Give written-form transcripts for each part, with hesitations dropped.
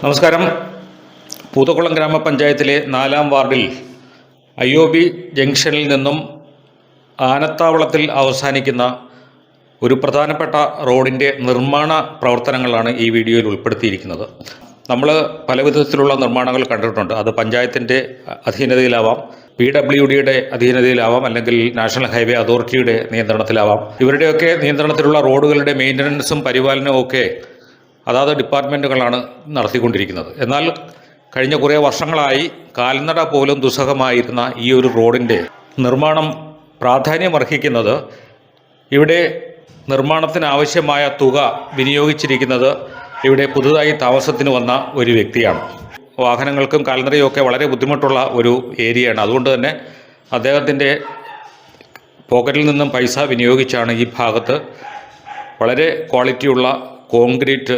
നമസ്കാരം. പൂതക്കുളം ഗ്രാമപഞ്ചായത്തിലെ 4-ാം വാർഡിൽ IOB ജംഗ്ഷനിൽ നിന്നും ആനത്താവളത്തിൽ അവസാനിക്കുന്ന ഒരു പ്രധാനപ്പെട്ട റോഡിൻ്റെ നിർമ്മാണ പ്രവർത്തനങ്ങളാണ് ഈ വീഡിയോയിൽ ഉൾപ്പെടുത്തിയിരിക്കുന്നത്. നമ്മൾ പല വിധത്തിലുള്ള നിർമ്മാണങ്ങൾ കണ്ടിട്ടുണ്ട്. അത് പഞ്ചായത്തിൻ്റെ അധീനതയിലാവാം, PWDയുടെ അധീനതയിലാവാം, അല്ലെങ്കിൽ നാഷണൽ ഹൈവേ അതോറിറ്റിയുടെ നിയന്ത്രണത്തിലാവാം. ഇവരുടെയൊക്കെ നിയന്ത്രണത്തിലുള്ള റോഡുകളുടെ മെയിൻ്റനൻസും പരിപാലനവും ഒക്കെ അതാത് ഡിപ്പാർട്ട്മെൻറ്റുകളാണ് നടത്തിക്കൊണ്ടിരിക്കുന്നത്. എന്നാൽ കഴിഞ്ഞ കുറേ വർഷങ്ങളായി കാൽനട പോലും ദുസ്സഹമായിരുന്ന ഈ ഒരു റോഡിൻ്റെ നിർമ്മാണം പ്രാധാന്യമർഹിക്കുന്നത് ഇവിടെ നിർമ്മാണത്തിനാവശ്യമായ തുക വിനിയോഗിച്ചിരിക്കുന്നത് ഇവിടെ പുതുതായി താമസത്തിന് വന്ന ഒരു വ്യക്തിയാണ്. വാഹനങ്ങൾക്കും കാൽനടയൊക്കെ വളരെ ബുദ്ധിമുട്ടുള്ള ഒരു ഏരിയയാണ്. അതുകൊണ്ട് തന്നെ അദ്ദേഹത്തിൻ്റെ പോക്കറ്റിൽ നിന്നും പൈസ വിനിയോഗിച്ചാണ് ഈ ഭാഗത്ത് വളരെ ക്വാളിറ്റിയുള്ള കോൺക്രീറ്റ്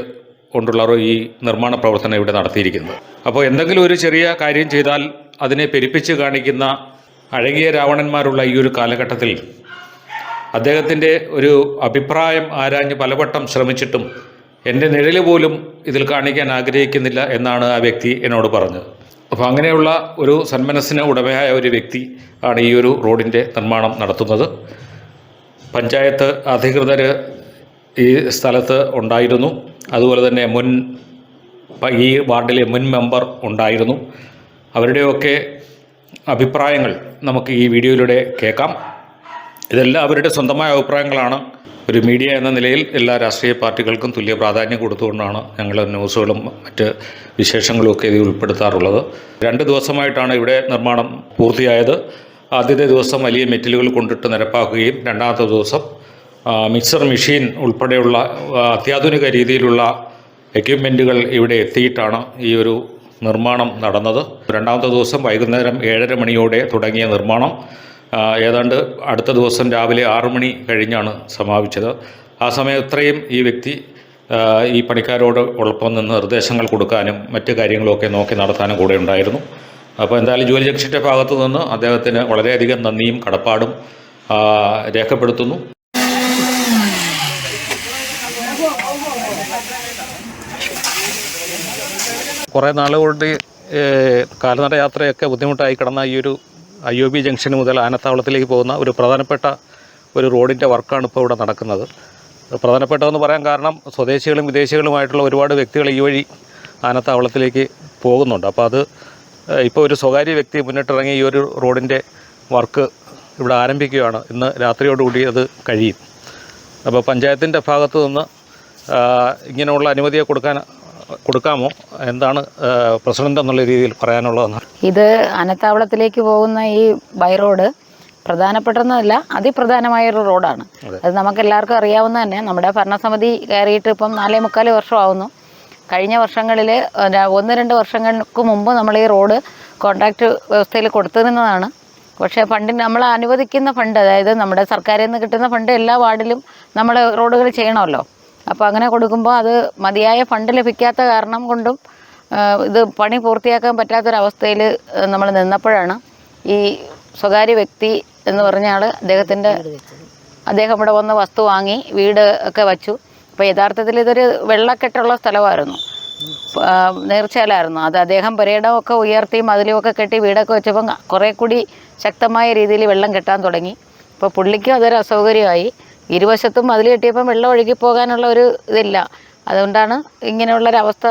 കൊണ്ടുള്ള ഈ നിർമ്മാണ പ്രവർത്തനം ഇവിടെ നടത്തിയിരിക്കുന്നത്. അപ്പോൾ എന്തെങ്കിലും ഒരു ചെറിയ കാര്യം ചെയ്താൽ അതിനെ പെരുപ്പിച്ച് കാണിക്കുന്ന അഴകിയ രാവണന്മാരുള്ള ഈ ഒരു കാലഘട്ടത്തിൽ അദ്ദേഹത്തിൻ്റെ ഒരു അഭിപ്രായം ആരാഞ്ഞ് പലവട്ടം ശ്രമിച്ചിട്ടും എൻ്റെ നിഴൽ പോലും ഇതിൽ കാണിക്കാൻ ആഗ്രഹിക്കുന്നില്ല എന്നാണ് ആ വ്യക്തി എന്നോട് പറഞ്ഞത്. അപ്പോൾ അങ്ങനെയുള്ള ഒരു സന്മനസ്സിന് ഉടമയായ ഒരു വ്യക്തി ആണ് ഈ ഒരു റോഡിൻ്റെ നിർമ്മാണം നടത്തുന്നത്. പഞ്ചായത്ത് അധികൃതർ ഈ സ്ഥലത്ത് ഉണ്ടായിരുന്നു. അതുപോലെ തന്നെ ഈ വാർഡിലെ മുൻ മെമ്പർ ഉണ്ടായിരുന്നു. അവരുടെയൊക്കെ അഭിപ്രായങ്ങൾ നമുക്ക് ഈ വീഡിയോയിലൂടെ കേൾക്കാം. ഇതെല്ലാം അവരുടെ സ്വന്തമായ അഭിപ്രായങ്ങളാണ്. ഒരു മീഡിയ എന്ന നിലയിൽ എല്ലാ രാഷ്ട്രീയ പാർട്ടികൾക്കും തുല്യ പ്രാധാന്യം കൊടുത്തുകൊണ്ടാണ് ഞങ്ങൾ ന്യൂസുകളും മറ്റ് വിശേഷങ്ങളുമൊക്കെ ഇത് ഉൾപ്പെടുത്താറുള്ളത്. 2 ദിവസമായിട്ടാണ് ഇവിടെ നിർമ്മാണം പൂർത്തിയായത്. ആദ്യത്തെ ദിവസം വലിയ മെറ്റലുകൾ കൊണ്ടിട്ട് നിരപ്പാക്കുകയും രണ്ടാമത്തെ ദിവസം മിക്സർ മെഷീൻ ഉൾപ്പെടെയുള്ള അത്യാധുനിക രീതിയിലുള്ള എക്യുപ്മെൻറ്റുകൾ ഇവിടെ എത്തിയിട്ടാണ് ഈ ഒരു നിർമ്മാണം നടന്നത്. രണ്ടാമത്തെ ദിവസം വൈകുന്നേരം 7:30 മണിയോടെ തുടങ്ങിയ നിർമ്മാണം ഏതാണ്ട് അടുത്ത ദിവസം രാവിലെ 6 മണി കഴിഞ്ഞാണ് സമാപിച്ചത്. ആ സമയം ഇത്രയും ഈ വ്യക്തി ഈ പണിക്കാരോട് ഒപ്പം നിന്ന് നിർദ്ദേശങ്ങൾ കൊടുക്കാനും മറ്റു കാര്യങ്ങളൊക്കെ നോക്കി നടത്താനും കൂടെ ഉണ്ടായിരുന്നു. അപ്പോൾ എന്തായാലും ജോലി ജംഗ്ഷൻ്റെ ഭാഗത്തു നിന്ന് അദ്ദേഹത്തിന് വളരെയധികം നന്ദിയും കടപ്പാടും രേഖപ്പെടുത്തുന്നു. കുറേ നാളുകൊണ്ട് കാൽനട യാത്രയൊക്കെ ബുദ്ധിമുട്ടായി കിടന്ന ഈ ഒരു IOB ജംഗ്ഷൻ മുതൽ ആനത്താവളത്തിലേക്ക് പോകുന്ന ഒരു പ്രധാനപ്പെട്ട ഒരു റോഡിൻ്റെ വർക്കാണ് ഇപ്പോൾ ഇവിടെ നടക്കുന്നത്. പ്രധാനപ്പെട്ടതെന്ന് പറയാൻ കാരണം സ്വദേശികളും വിദേശികളുമായിട്ടുള്ള ഒരുപാട് വ്യക്തികൾ ഈ വഴി ആനത്താവളത്തിലേക്ക് പോകുന്നുണ്ട്. അപ്പോൾ അത് ഇപ്പോൾ ഒരു സ്വകാര്യ വ്യക്തി മുന്നിട്ടിറങ്ങി ഈ ഒരു റോഡിൻ്റെ വർക്ക് ഇവിടെ ആരംഭിക്കുകയാണ്. ഇന്ന് രാത്രിയോടുകൂടി അത് കഴിയും. അപ്പോൾ പഞ്ചായത്തിൻ്റെ ഭാഗത്തു നിന്ന് ഇങ്ങനെയുള്ള അനുമതിയെ കൊടുക്കാമോ? എന്താണ് പ്രസിഡന്റ് എന്നുള്ള രീതിയിൽ പറയാനുള്ളതെന്ന്? ഇത് ആനത്താവളത്തിലേക്ക് പോകുന്ന ഈ ബൈ റോഡ് പ്രധാനപ്പെട്ടതെന്നല്ല, അതിപ്രധാനമായൊരു റോഡാണ്. അത് നമുക്കെല്ലാവർക്കും അറിയാവുന്ന തന്നെ. നമ്മുടെ ഭരണസമിതി കയറിയിട്ട് ഇപ്പം 4.25 വർഷമാവുന്നു. കഴിഞ്ഞ വർഷങ്ങളിൽ 1-2 വർഷങ്ങൾക്ക് മുമ്പ് നമ്മൾ ഈ റോഡ് കോൺട്രാക്റ്റ് വ്യവസ്ഥയിൽ കൊടുത്തിരുന്നതാണ്. പക്ഷേ ഫണ്ടിന് നമ്മൾ അനുവദിക്കുന്ന ഫണ്ട്, അതായത് നമ്മുടെ സർക്കാരിൽ നിന്ന് കിട്ടുന്ന ഫണ്ട് എല്ലാ വാർഡിലും നമ്മൾ റോഡുകൾ ചെയ്യണമല്ലോ. അപ്പോൾ അങ്ങനെ കൊടുക്കുമ്പോൾ അത് മതിയായ ഫണ്ട് ലഭിക്കാത്ത കാരണം കൊണ്ടും ഇത് പണി പൂർത്തിയാക്കാൻ പറ്റാത്തൊരവസ്ഥയിൽ നമ്മൾ നിന്നപ്പോഴാണ് ഈ സ്വകാര്യ വ്യക്തി എന്ന് പറഞ്ഞ ആൾ അദ്ദേഹം ഇവിടെ വന്ന് വസ്തു വാങ്ങി വീട് ഒക്കെ വച്ചു. അപ്പോൾ യഥാർത്ഥത്തിൽ ഇതൊരു വെള്ളക്കെട്ടുള്ള സ്ഥലമായിരുന്നു, നീർച്ചാലായിരുന്നു. അത് അദ്ദേഹം പുരയിടമൊക്കെ ഉയർത്തി മതിലുമൊക്കെ കെട്ടി വീടൊക്കെ വെച്ചപ്പം കുറേ കൂടി ശക്തമായ രീതിയിൽ വെള്ളം കെട്ടാൻ തുടങ്ങി. അപ്പോൾ പുള്ളിക്കും അതൊരു അസൗകര്യമായി. ഇരുവശത്തും മതിൽ കെട്ടിയപ്പം വെള്ളം ഒഴുകി പോകാനുള്ള ഒരു ഇതില്ല. അതുകൊണ്ടാണ് ഇങ്ങനെയുള്ളൊരവസ്ഥ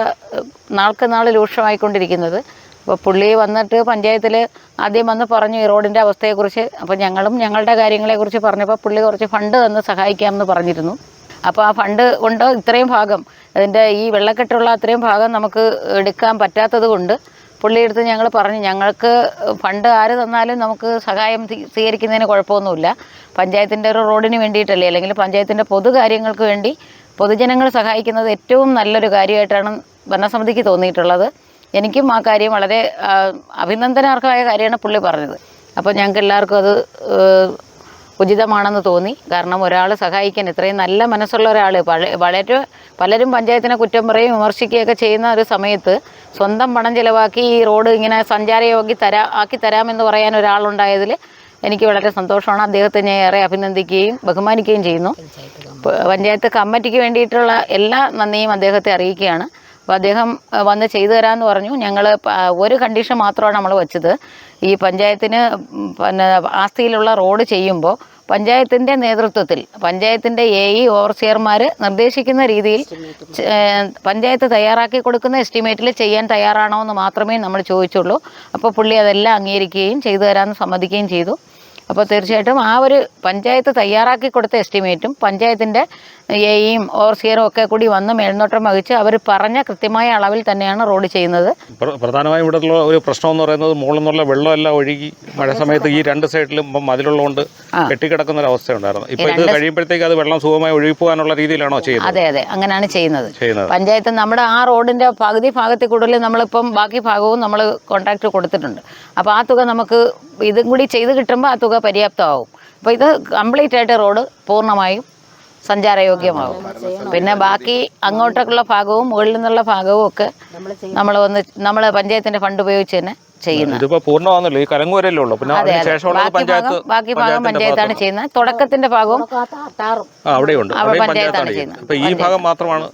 നാൾക്ക് നാൾ രൂക്ഷമായിക്കൊണ്ടിരിക്കുന്നത്. അപ്പോൾ പുള്ളി വന്നിട്ട് പഞ്ചായത്തിൽ ആദ്യം വന്ന് പറഞ്ഞു ഈ റോഡിൻ്റെ അവസ്ഥയെക്കുറിച്ച്. അപ്പോൾ ഞങ്ങളും ഞങ്ങളുടെ കാര്യങ്ങളെക്കുറിച്ച് പറഞ്ഞപ്പോൾ പുള്ളി കുറച്ച് ഫണ്ട് തന്ന് സഹായിക്കാമെന്ന് പറഞ്ഞിരുന്നു. അപ്പോൾ ആ ഫണ്ട് കൊണ്ട് ഇത്രയും ഭാഗം, അതിൻ്റെ ഈ വെള്ളക്കെട്ടുള്ള അത്രയും ഭാഗം നമുക്ക് എടുക്കാൻ പറ്റാത്തത് കൊണ്ട് പുള്ളിയെടുത്ത് ഞങ്ങൾ പറഞ്ഞു, ഞങ്ങൾക്ക് ഫണ്ട് ആര് തന്നാലും നമുക്ക് സഹായം സ്വീകരിക്കുന്നതിന് കുഴപ്പമൊന്നുമില്ല. പഞ്ചായത്തിൻ്റെ ഒരു റോഡിന് വേണ്ടിയിട്ടല്ലേ, അല്ലെങ്കിൽ പഞ്ചായത്തിൻ്റെ പൊതുകാര്യങ്ങൾക്ക് വേണ്ടി പൊതുജനങ്ങൾ സഹായിക്കുന്നത് ഏറ്റവും നല്ലൊരു കാര്യമായിട്ടാണ് ഭരണസമിതിക്ക് തോന്നിയിട്ടുള്ളത്. എനിക്കും ആ കാര്യം വളരെ അഭിനന്ദനാർഹമായ കാര്യമാണ് പുള്ളി പറഞ്ഞത്. അപ്പോൾ ഞങ്ങൾക്ക് എല്ലാവർക്കും അത് ഉചിതമാണെന്ന് തോന്നി. കാരണം ഒരാൾ സഹായിക്കാൻ ഇത്രയും നല്ല മനസ്സുള്ള ഒരാൾ, പലരും പഞ്ചായത്തിനെ കുറ്റം പറയും വിമർശിക്കുകയൊക്കെ ചെയ്യുന്ന ഒരു സമയത്ത് സ്വന്തം പണം ചിലവാക്കി ഈ റോഡ് ഇങ്ങനെ സഞ്ചാരയോഗ്യ ആക്കി തരാമെന്ന് പറയാൻ ഒരാളുണ്ടായതിൽ എനിക്ക് വളരെ സന്തോഷമാണ്. അദ്ദേഹത്തെ ഞാൻ ഏറെ അഭിനന്ദിക്കുകയും ബഹുമാനിക്കുകയും ചെയ്യുന്നു. പഞ്ചായത്ത് കമ്മിറ്റിക്ക് വേണ്ടിയിട്ടുള്ള എല്ലാ നന്ദിയും അദ്ദേഹത്തെ അറിയിക്കുകയാണ്. അപ്പോൾ അദ്ദേഹം വന്ന് ചെയ്തു തരാമെന്ന് പറഞ്ഞു. ഞങ്ങൾ ഒരു കണ്ടീഷൻ മാത്രമാണ് നമ്മൾ വെച്ചത്. ഈ പഞ്ചായത്തിന് പിന്നെ ആസ്തിയിലുള്ള റോഡ് ചെയ്യുമ്പോൾ പഞ്ചായത്തിൻ്റെ നേതൃത്വത്തിൽ പഞ്ചായത്തിൻ്റെ AE ഓവർസിയർമാർ നിർദ്ദേശിക്കുന്ന രീതിയിൽ പഞ്ചായത്ത് തയ്യാറാക്കി കൊടുക്കുന്ന എസ്റ്റിമേറ്റിൽ ചെയ്യാൻ തയ്യാറാണോ എന്ന് മാത്രമേ നമ്മൾ ചോദിച്ചുള്ളൂ. അപ്പോൾ പുള്ളി അതെല്ലാം അംഗീകരിക്കുകയും ചെയ്തു തരാമെന്ന് സമ്മതിക്കുകയും ചെയ്തു. അപ്പോൾ തീർച്ചയായിട്ടും ആ ഒരു പഞ്ചായത്ത് തയ്യാറാക്കി കൊടുത്ത എസ്റ്റിമേറ്റും പഞ്ചായത്തിൻ്റെ AEയും ഓവർസിയറും ഒക്കെ കൂടി വന്ന് മേൽനോട്ടം വഹിച്ച് അവർ പറഞ്ഞ കൃത്യമായ അളവിൽ തന്നെയാണ് റോഡ് ചെയ്യുന്നത്. പ്രധാനമായും ഇവിടെയുള്ള ഒരു പ്രശ്നം എന്ന് പറയുന്നത് മുകളിൽ നിന്നുള്ള വെള്ളമെല്ലാം ഒഴുകി മഴ സമയത്ത് ഈ രണ്ട് സൈഡിലും ഇപ്പം മതിലുള്ളതുകൊണ്ട് കെട്ടിക്കിടക്കുന്ന ഒരു അവസ്ഥ ഉണ്ടായിരുന്നു. ഇപ്പോൾ ഇത് കഴിയുമ്പോഴത്തേക്ക് അത് വെള്ളം സുഖമായി ഒഴുകിപ്പോകാനുള്ള രീതിയിലാണോ ചെയ്യുന്നത്? അതെ അതെ, അങ്ങനെയാണ് ചെയ്യുന്നത്. പഞ്ചായത്ത് നമ്മുടെ ആ റോഡിൻ്റെ പകുതി ഭാഗത്തിൽ കൂടുതൽ നമ്മളിപ്പം ബാക്കി ഭാഗവും നമ്മൾ കോൺട്രാക്ട് കൊടുത്തിട്ടുണ്ട്. അപ്പോൾ ആ തുക നമുക്ക് ഇതും കൂടി ചെയ്ത് കിട്ടുമ്പോൾ ആ തുക പര്യാപ്തമാവും. അപ്പോൾ ഇത് കംപ്ലീറ്റ് ആയിട്ട് റോഡ് പൂർണ്ണമായും സഞ്ചാരയോഗ്യമാകും. പിന്നെ ബാക്കി അങ്ങോട്ടേക്കുള്ള ഭാഗവും മുകളിൽ നിന്നുള്ള ഭാഗവും ഒക്കെ നമ്മൾ പഞ്ചായത്തിൻ്റെ ഫണ്ട് ഉപയോഗിച്ച് തന്നെ ചെയ്യുന്നത്. പൂർണ്ണമാണല്ലോ, ഈ കലങ്ങ് വരെയല്ലേ ഉള്ളൂ. പിന്നെ ബാക്കി ഭാഗം പഞ്ചായത്താണ് ചെയ്യുന്നത്. തുടക്കത്തിന്റെ ഭാഗവും അവിടെയുണ്ട്, പഞ്ചായത്താണ് ചെയ്യുന്നത്. ഈ ഭാഗം മാത്രമാണ്.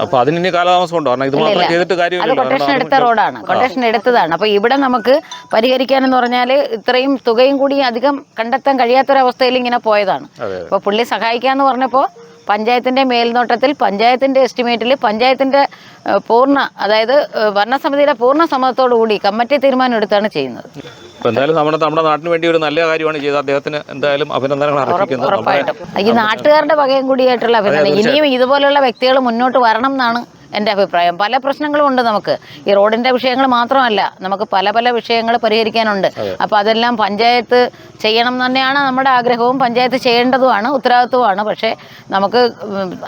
അപ്പൊ അതിന് കാലതാമസം ഉണ്ടോ? ഇത് മാത്രം ചെയ്തിട്ട് കാര്യമില്ല. അത് കൊട്ടേഷൻ എടുത്ത റോഡാണ്, കൊട്ടേഷൻ എടുത്തതാണ്. അപ്പൊ ഇവിടെ നമുക്ക് പരിഹരിക്കാനെന്ന് പറഞ്ഞാൽ ഇത്രയും തുകയും കൂടി അധികം കണ്ടെത്താൻ കഴിയാത്തൊരവസ്ഥയിൽ ഇങ്ങനെ പോയതാണ്. അപ്പൊ പുള്ളി സഹായിക്കാന്ന് പറഞ്ഞപ്പോൾ പഞ്ചായത്തിൻ്റെ മേൽനോട്ടത്തിൽ പഞ്ചായത്തിൻ്റെ എസ്റ്റിമേറ്റിൽ പഞ്ചായത്തിൻ്റെ അതായത് ഭരണസമിതിയുടെ പൂർണ്ണ സമ്മതത്തോടു കൂടി കമ്മിറ്റി തീരുമാനം എടുത്താണ് ചെയ്യുന്നത്. എന്തായാലും നമ്മുടെ നാട്ടിന് വേണ്ടി ഒരു നല്ല കാര്യമാണ് ചെയ്തത്. അദ്ദേഹത്തിന് എന്തായാലും അഭിനന്ദനങ്ങൾ അർപ്പിക്കുന്നു. ഉറപ്പായിട്ടും ഈ നാട്ടുകാരുടെ വകയും കൂടിയായിട്ടുള്ള അഭിനന്ദനം. ഇനിയും ഇതുപോലുള്ള വ്യക്തികൾ മുന്നോട്ട് വരണം എന്നാണ് എൻ്റെ അഭിപ്രായം. പല പ്രശ്നങ്ങളും ഉണ്ട് നമുക്ക്. ഈ റോഡിൻ്റെ വിഷയങ്ങൾ മാത്രമല്ല, നമുക്ക് പല പല വിഷയങ്ങൾ പരിഹരിക്കാനുണ്ട്. അപ്പോൾ അതെല്ലാം പഞ്ചായത്ത് ചെയ്യണം തന്നെയാണ് നമ്മുടെ ആഗ്രഹവും. പഞ്ചായത്ത് ചെയ്യേണ്ടതുമാണ്, ഉത്തരവാദിത്വമാണ്. പക്ഷേ നമുക്ക്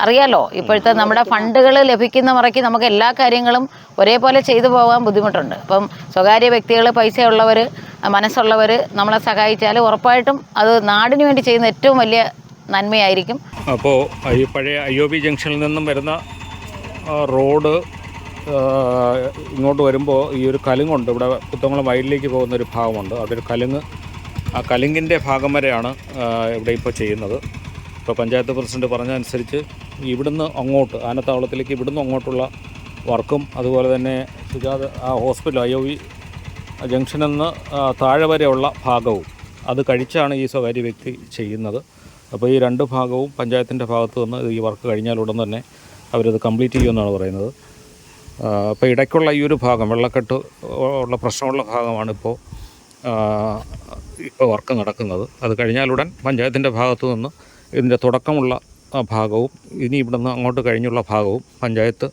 അറിയാലോ, ഇപ്പോഴത്തെ നമ്മുടെ ഫണ്ടുകൾ ലഭിക്കുന്ന മുറയ്ക്ക് നമുക്ക് എല്ലാ കാര്യങ്ങളും ഒരേപോലെ ചെയ്തു പോകാൻ ബുദ്ധിമുട്ടുണ്ട്. അപ്പം സ്വകാര്യ വ്യക്തികൾ, പൈസയുള്ളവർ, മനസ്സുള്ളവർ നമ്മളെ സഹായിച്ചാൽ ഉറപ്പായിട്ടും അത് നാടിന് വേണ്ടി ചെയ്യുന്ന ഏറ്റവും വലിയ നന്മയായിരിക്കും. അപ്പോൾ ഈ പഴയ IOB ജംഗ്ഷനിൽ നിന്നും വരുന്ന റോഡ് ഇങ്ങോട്ട് വരുമ്പോൾ ഈ ഒരു കലുങ്കുണ്ട്. ഇവിടെ പുത്തംകുളം വയലിലേക്ക് പോകുന്നൊരു ഭാഗമുണ്ട്. അതൊരു കലുങ്ങ്, ആ കലുങ്കിൻ്റെ ഭാഗം വരെയാണ് ഇവിടെ ഇപ്പോൾ ചെയ്യുന്നത്. ഇപ്പോൾ പഞ്ചായത്ത് പ്രസിഡന്റ് പറഞ്ഞതനുസരിച്ച് ഇവിടുന്ന് അങ്ങോട്ട് ആനത്താവളത്തിലേക്ക് ഇവിടുന്ന് അങ്ങോട്ടുള്ള വർക്കും അതുപോലെ തന്നെ ആ ഹോസ്പിറ്റൽ IOB ജംഗ്ഷനിൽ നിന്ന് താഴെ വരെയുള്ള ഭാഗവും അത് കഴിച്ചാണ് ഈ സ്വകാര്യ വ്യക്തി ചെയ്യുന്നത്. അപ്പോൾ ഈ രണ്ട് ഭാഗവും പഞ്ചായത്തിൻ്റെ ഭാഗത്ത് നിന്ന് ഈ വർക്ക് കഴിഞ്ഞാലുടൻ തന്നെ അവരത് കംപ്ലീറ്റ് ചെയ്യുമെന്നാണ് പറയുന്നത്. അപ്പോൾ ഇടയ്ക്കുള്ള ഈ ഒരു ഭാഗം വെള്ളക്കെട്ട് ഉള്ള പ്രശ്നമുള്ള ഭാഗമാണ് ഇപ്പോൾ വർക്ക് നടക്കുന്നത്. അത് കഴിഞ്ഞാലുടൻ പഞ്ചായത്തിൻ്റെ ഭാഗത്തു നിന്ന് ഇതിൻ്റെ തുടക്കമുള്ള ഭാഗവും ഇനി ഇവിടുന്ന് അങ്ങോട്ട് കഴിഞ്ഞുള്ള ഭാഗവും പഞ്ചായത്ത്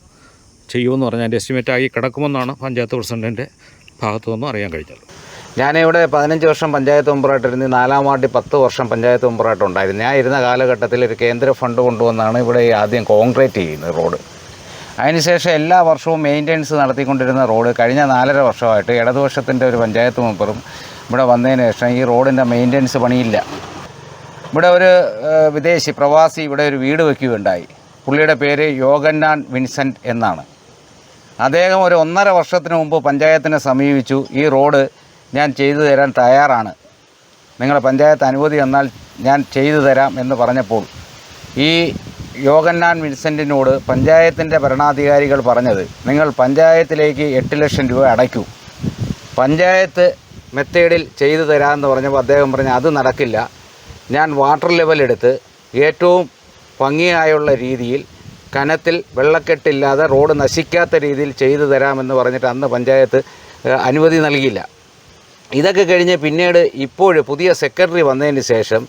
ചെയ്യുമെന്ന് പറഞ്ഞാൽ അതിൻ്റെ എസ്റ്റിമേറ്റായി കിടക്കുമെന്നാണ് പഞ്ചായത്ത് പ്രസിഡൻറ്റിൻ്റെ ഭാഗത്തു നിന്നും അറിയാൻ കഴിഞ്ഞത്. ഞാനിവിടെ 15 വർഷം പഞ്ചായത്ത് മെമ്പറായിട്ടിരുന്നു. 4-ാം വാർഡിൽ 10 വർഷം പഞ്ചായത്ത് മെമ്പറായിട്ടുണ്ടായിരുന്നു. ഞാൻ ഇരുന്ന കാലഘട്ടത്തിൽ ഒരു കേന്ദ്ര ഫണ്ട് കൊണ്ടുവന്നാണ് ഇവിടെ ആദ്യം കോൺക്രീറ്റ് ചെയ്യുന്നത് റോഡ്. അതിനുശേഷം എല്ലാ വർഷവും മെയിൻ്റെനൻസ് നടത്തിക്കൊണ്ടിരുന്ന റോഡ് കഴിഞ്ഞ 4.5 വർഷമായിട്ട് ഇടതുപക്ഷത്തിൻ്റെ ഒരു പഞ്ചായത്ത് മെമ്പറും ഇവിടെ വന്നതിന് ശേഷം ഈ റോഡിൻ്റെ മെയിൻ്റെനൻസ് പണിയില്ല. ഇവിടെ ഒരു വിദേശി പ്രവാസി ഇവിടെ ഒരു വീട് വയ്ക്കുകയുണ്ടായി. പുള്ളിയുടെ പേര് യോഗന്നാൻ വിൻസെൻ്റ് എന്നാണ്. അദ്ദേഹം ഒരു 1.5 വർഷത്തിന് മുമ്പ് പഞ്ചായത്തിനെ സമീപിച്ചു. ഈ റോഡ് ഞാൻ ചെയ്തു തരാൻ തയ്യാറാണ്, നിങ്ങളുടെ പഞ്ചായത്ത് അനുമതി തന്നാൽ ഞാൻ ചെയ്തു തരാം എന്ന് പറഞ്ഞപ്പോൾ ഈ യോഗന്നാൻ വിൻസെൻറ്റിനോട് പഞ്ചായത്തിൻ്റെ ഭരണാധികാരികൾ പറഞ്ഞത്, നിങ്ങൾ പഞ്ചായത്തിലേക്ക് 8 ലക്ഷം രൂപ അടയ്ക്കൂ, പഞ്ചായത്ത് മെത്തേഡിൽ ചെയ്തു തരാമെന്ന് പറഞ്ഞപ്പോൾ അദ്ദേഹം പറഞ്ഞു അത് നടക്കില്ല, ഞാൻ വാട്ടർ ലെവലെടുത്ത് ഏറ്റവും ഭംഗിയായുള്ള രീതിയിൽ കനത്തിൽ വെള്ളക്കെട്ടില്ലാതെ റോഡ് നശിക്കാത്ത രീതിയിൽ ചെയ്തു തരാമെന്ന് പറഞ്ഞിട്ട് അന്ന് പഞ്ചായത്ത് അനുമതി നൽകിയില്ല. ഇതൊക്കെ കഴിഞ്ഞ് പിന്നീട് ഇപ്പോൾ പുതിയ സെക്രട്ടറി വന്നതിന് ശേഷം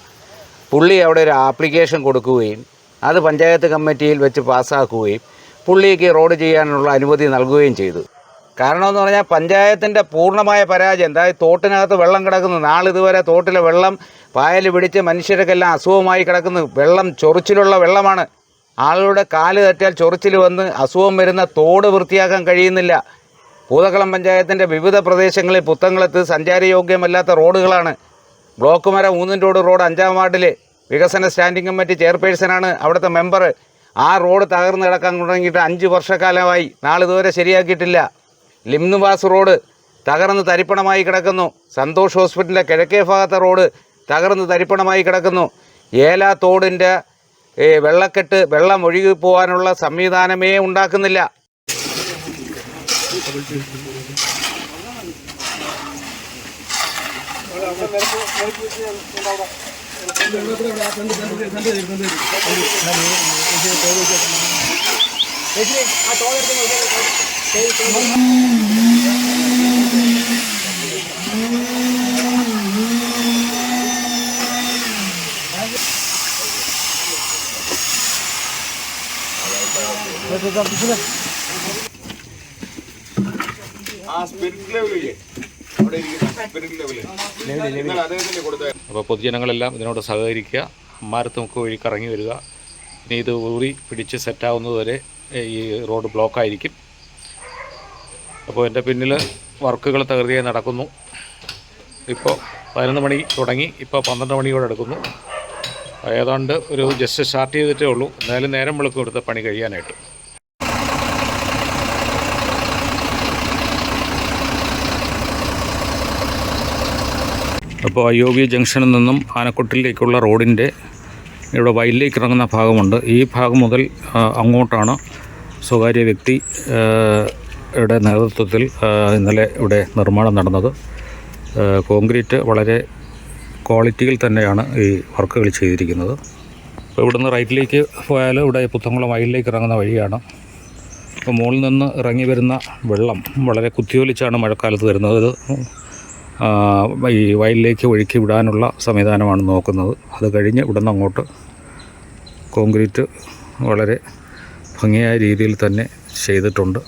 പുള്ളി അവിടെ ഒരു ആപ്ലിക്കേഷൻ കൊടുക്കുകയും അത് പഞ്ചായത്ത് കമ്മിറ്റിയിൽ വെച്ച് പാസ്സാക്കുകയും പുള്ളിക്ക് റോഡ് ചെയ്യാനുള്ള അനുമതി നൽകുകയും ചെയ്തു. കാരണമെന്ന് പറഞ്ഞാൽ പഞ്ചായത്തിൻ്റെ പൂർണ്ണമായ പരാജയം. അതായത് തോട്ടിനകത്ത് വെള്ളം കിടക്കുന്നു. നാളിതുവരെ തോട്ടിലെ വെള്ളം പായൽ പിടിച്ച് മനുഷ്യർക്കെല്ലാം അസുഖമായി കിടക്കുന്നു. വെള്ളം ചൊറിച്ചിലുള്ള വെള്ളമാണ്. ആളുകളുടെ കാല് തെറ്റാൽ ചൊറിച്ചിൽ വന്ന് അസുഖം വരുന്ന തോട് വൃത്തിയാക്കാൻ കഴിയുന്നില്ല. പൂതക്കുളം പഞ്ചായത്തിൻ്റെ വിവിധ പ്രദേശങ്ങളിൽ പുത്തങ്കുളത്ത് സഞ്ചാരയോഗ്യമല്ലാത്ത റോഡുകളാണ്. ബ്ലോക്ക് മര ഊന്നിൻറോഡ് റോഡ് 5-ാം വാർഡിൽ വികസന സ്റ്റാൻഡിംഗ് കമ്മിറ്റി ചെയർപേഴ്സണാണ് അവിടുത്തെ മെമ്പർ. ആ റോഡ് തകർന്ന് കിടക്കാൻ തുടങ്ങിയിട്ട് 5 വർഷക്കാലമായി, നാളിതുവരെ ശരിയാക്കിയിട്ടില്ല. ലിംനുവാസ് റോഡ് തകർന്ന് തരിപ്പണമായി കിടക്കുന്നു. സന്തോഷ് ഹോസ്പിറ്റലിൻ്റെ കിഴക്കേ ഭാഗത്തെ റോഡ് തകർന്ന് തരിപ്പണമായി കിടക്കുന്നു. ഏലാ തോടിൻ്റെ വെള്ളം ഒഴുകി പോകാനുള്ള സംവിധാനമേ ഉണ്ടാക്കുന്നില്ല. അപ്പോൾ പൊതുജനങ്ങളെല്ലാം ഇതിനോട് സഹകരിക്കുക. അമ്മാരത്തുമുക്ക് വഴി കറങ്ങി വരിക. ഇനി ഇത് ഊറി പിടിച്ച് സെറ്റാവുന്നതുവരെ ഈ റോഡ് ബ്ലോക്കായിരിക്കും. അപ്പോൾ എൻ്റെ പിന്നിൽ വർക്കുകൾ തകൃതിയായി നടക്കുന്നു. ഇപ്പോൾ 11 മണി തുടങ്ങി, ഇപ്പോൾ 12 മണിയോടെ എടുക്കുന്നു. ഏതാണ്ട് ഒരു ജസ്റ്റ് സ്റ്റാർട്ട് ചെയ്തിട്ടേ ഉള്ളൂ. എന്തായാലും നേരം വെളുക്കും ഇവിടുത്തെ പണി കഴിയാനായിട്ട്. അപ്പോൾ IOB ജംഗ്ഷനിൽ നിന്നും ആനക്കൊട്ടിലേക്കുള്ള റോഡിൻ്റെ ഇവിടെ വയലിലേക്ക് ഇറങ്ങുന്ന ഭാഗമുണ്ട്. ഈ ഭാഗം മുതൽ അങ്ങോട്ടാണ് സ്വകാര്യ വ്യക്തി യുടെ നേതൃത്വത്തിൽ ഇന്നലെ ഇവിടെ നിർമ്മാണം നടന്നത്. കോൺക്രീറ്റ് വളരെ ക്വാളിറ്റിയിൽ തന്നെയാണ് ഈ വർക്കുകൾ ചെയ്തിരിക്കുന്നത്. അപ്പോൾ ഇവിടുന്ന് റൈറ്റിലേക്ക് പോയാൽ ഇവിടെ പുത്തൻകുളം വയലിലേക്ക് ഇറങ്ങുന്ന വഴിയാണ്. അപ്പോൾ മുകളിൽ നിന്ന് ഇറങ്ങി വരുന്ന വെള്ളം വളരെ കുത്തിയൊലിച്ചാണ് മഴക്കാലത്ത് വരുന്നത്. ഇത് ഈ വയലിലേക്ക് ഒഴുക്കി വിടാനുള്ള സംവിധാനമാണ് നോക്കുന്നത്. അത് കഴിഞ്ഞ് ഇവിടുന്ന് അങ്ങോട്ട് കോൺക്രീറ്റ് വളരെ ഭംഗിയായ രീതിയിൽ തന്നെ ചെയ്തിട്ടുണ്ട്.